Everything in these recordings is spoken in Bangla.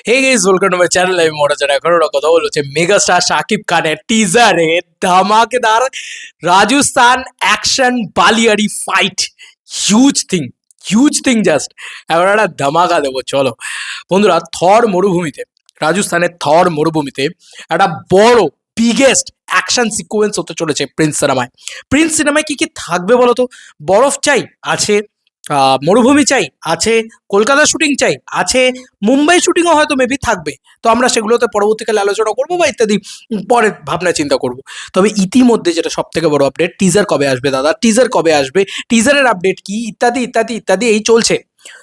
Hey guys welcome to my channel. আমি মোটাচার এখন ওরা কথা বলছে মেগাস্টার শাকিব খানের টিজারে ধামাকেদার রাজস্থান অ্যাকশন বালিয়াড়ি ফাইট। হিউজ থিং জাস্ট এবার একটা ধামাকা দেবো। চলো বন্ধুরা, থর মরুভূমিতে, রাজস্থানের থর মরুভূমিতে একটা বড় বিগেস্ট অ্যাকশন সিকোয়েন্স হতে চলেছে প্রিন্স সিনেমায় কি কি থাকবে বলো তো? বরফ চাই, আছে মরুভূমি চাই, আছে কলকাতা শুটিং চাই, আছে মুম্বাই শুটিংও হয়তো মেবি থাকবে। তো আমরা সেগুলোতে পরবর্তীকালে আলোচনা করবো বা ইত্যাদি পরে ভাবনা চিন্তা করব। তবে ইতিমধ্যে যেটা সব থেকে বড় আপডেট, টিজার কবে আসবে দাদা, টিজার কবে আসবে, টিজারের আপডেট কি, ইত্যাদি ইত্যাদি ইত্যাদি এই চলছে।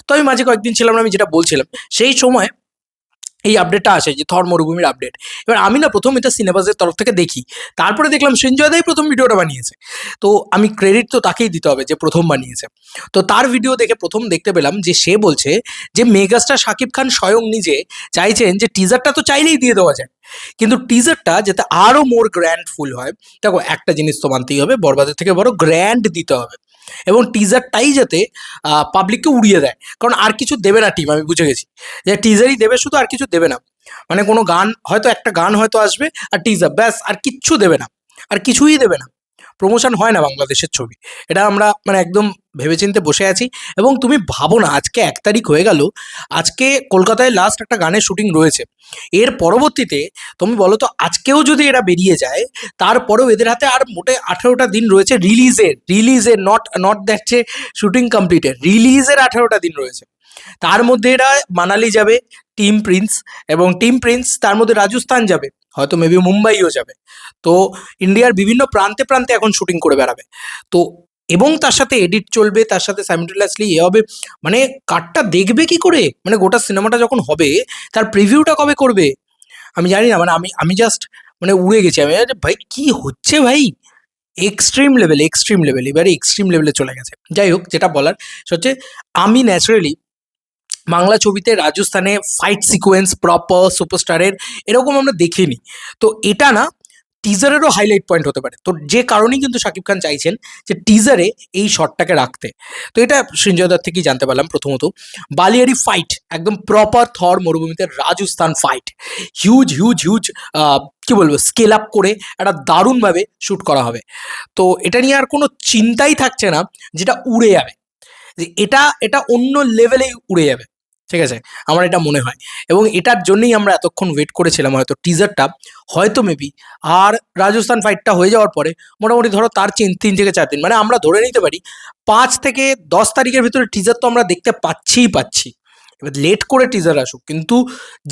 তো আমি মাঝে কয়েকদিন ছিলাম না, আমি যেটা বলছিলাম সেই সময় এই আপডেটটা আসে যে থর মরুভূমির আপডেট। এবার আমি না প্রথম এটা সিনেমাসের তরফ থেকে দেখি, তারপরে দেখলাম সঞ্জয় দাই প্রথম ভিডিওটা বানিয়েছে। তো আমি ক্রেডিট তো তাকেই দিতে হবে যে প্রথম বানিয়েছে। তো তার ভিডিও দেখে প্রথম দেখতে পেলাম যে সে বলছে যে মেগাস্টার শাকিব খান স্বয়ং নিজে চাইছেন যে টিজারটা তো চাইলেই দিয়ে দেওয়া যায়, কিন্তু টিজারটা যাতে আরও মোর গ্র্যান্ডফুল হয়। দেখো একটা জিনিস তো মানতেই হবে, বরবাদের থেকে বড় গ্র্যান্ড দিতে হবে, এবং টিজারটাই যাতে পাবলিককে উড়িয়ে দেয়। কারণ আর কিছু দেবে না টিম, আমি বুঝে গেছি যে টিজারই দেবে শুধু, আর কিছু দেবে না। মানে কোনো গান হয়তো, একটা গান হয়তো আসবে আর টিজার, ব্যাস, আর কিচ্ছু দেবে না, আর কিছুই দেবে না। প্রমোশন হয় না বাংলাদেশের ছবি, এটা আমরা মানে একদম ভেবেচিন্তে বসে আছি। এবং তুমি ভাবো না, আজকে 1 তারিখ হয়ে গেল, আজকে কলকাতায় লাস্ট একটা গানের শুটিং রয়েছে। এর পরবর্তীতে তুমি বলো তো, আজকেও যদি এরা বেরিয়ে যায়, তারপরেও এদের হাতে আর মোটে 18টা দিন রয়েছে রিলিজের নট দেখছে শুটিং কমপ্লিটের, রিলিজের 18টা দিন রয়েছে। তার মধ্যে এরা মানালি যাবে টিম প্রিন্স, এবং টিম প্রিন্স তার মধ্যে রাজস্থান যাবে, হয়তো মেবি মুম্বাইও যাবে। তো ইন্ডিয়ার বিভিন্ন প্রান্তে প্রান্তে এখন শুটিং করে বেড়াবে। তো এবং তার সাথে এডিট চলবে, তার সাথে সাইমultaneously এ হবে। মানে কাটটা দেখবে কি করে, মানে গোটা সিনেমাটা যখন হবে তার প্রিভিউটা কবে করবে আমি জানি না। মানে আমি জাস্ট মানে উড়ে গেছি আমি, আরে ভাই কি হচ্ছে ভাই, এক্সট্রিম লেভেল এবারে এক্সট্রিম লেভেলে চলে গেছে। যাই হোক, যেটা বলার সেটা হচ্ছে, আমি ন্যাচারালি বাংলা ছবিতে রাজস্থানে ফাইট সিকোয়েন্স প্রপার সুপারস্টারের এরকম আমরা দেখিনি। তো এটা না টিজারেরও হাইলাইট পয়েন্ট হতে পারে। তো যে কারণেই কিন্তু শাকিব খান চাইছেন যে টিজারে এই শটটাকে রাখতে। তো এটা সঞ্জয় দত্ত থেকেই জানতে পারলাম প্রথমত। বালিয়াড়ি ফাইট, একদম প্রপার থর মরুভূমিতে রাজস্থান ফাইট, হিউজ কি বলবো, স্কেল আপ করে একটা দারুণভাবে শ্যুট করা হবে। তো এটা নিয়ে আর কোনো চিন্তাই থাকছে না যেটা উড়ে যাবে, যে এটা এটা অন্য লেভেলেই উড়ে যাবে। ঠিক আছে, আমার এটা মনে হয়। এবং এটার জন্যই আমরা এতক্ষণ ওয়েট করেছিলাম, হয়তো টিজারটা হয়তো মেবি। আর রাজস্থান ফাইটটা হয়ে যাওয়ার পরে মোটামুটি ধরো তার 3 থেকে 4 দিন, মানে আমরা ধরে নিতে পারি 5 থেকে 10 তারিখের ভিতরে টিজার তো আমরা দেখতে পাচ্ছি। এবার লেট করে টিজার আসুক, কিন্তু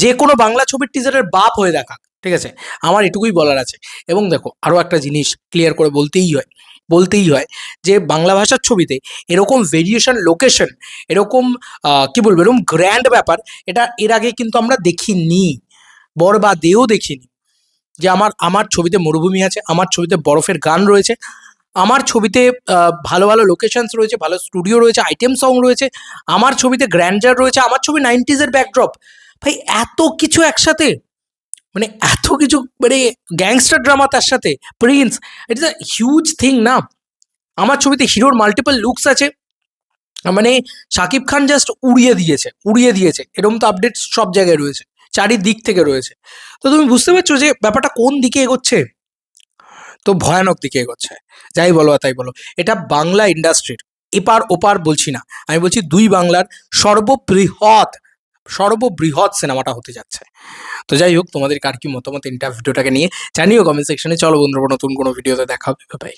যে কোনো বাংলা ছবির টিজারের বাপ হয়ে দেখাক, ঠিক আছে, আমার এটুকুই বলার আছে। এবং দেখো আরও একটা জিনিস ক্লিয়ার করে বলতেই হয় যে বাংলা ভাষার ছবিতে এরকম ভেরিয়েশন লোকেশন, এরকম কি বলবো, এরকম গ্র্যান্ড ব্যাপার, এটা এর আগে কিন্তু আমরা দেখিনি, বরবাদেও দেখিনি। যে আমার ছবিতে মরুভূমি আছে, আমার ছবিতে বরফের গান রয়েছে, আমার ছবিতে ভালো ভালো লোকেশনস রয়েছে, ভালো স্টুডিও রয়েছে, আইটেম সং রয়েছে, আমার ছবিতে গ্র্যান্ডার রয়েছে, আমার ছবি 90s ব্যাকড্রপ। ভাই এত কিছু একসাথে, মানে এত কিছু, মানে গ্যাংস্টার ড্রামা তার সাথে Prince, it is a huge thing না। আমার ছবিতে হিরোর মাল্টিপল লুকস আছে, মানে শাকিব খান জাস্ট উড়িয়ে দিয়েছে এরকম তো আপডেট সব জায়গায় রয়েছে, চারিদিক থেকে রয়েছে। তো তুমি বুঝতে পারছো যে ব্যাপারটা কোন দিকে এগোচ্ছে? তো ভয়ানক দিকে এগোচ্ছে। যাই বলো আর তাই বলো, এটা বাংলা ইন্ডাস্ট্রির এপার ওপার বলছি না, আমি বলছি দুই বাংলার সর্ববৃহৎ সিনেমাটা হতে যাচ্ছে। তো যাই হোক, তোমাদের কার কি মতামত ভিডিওটাকে নিয়ে জানিও কমেন্ট সেকশনে। চলো বন্ধুরা, নতুন কোনো ভিডিওতে দেখা হবে, বাই।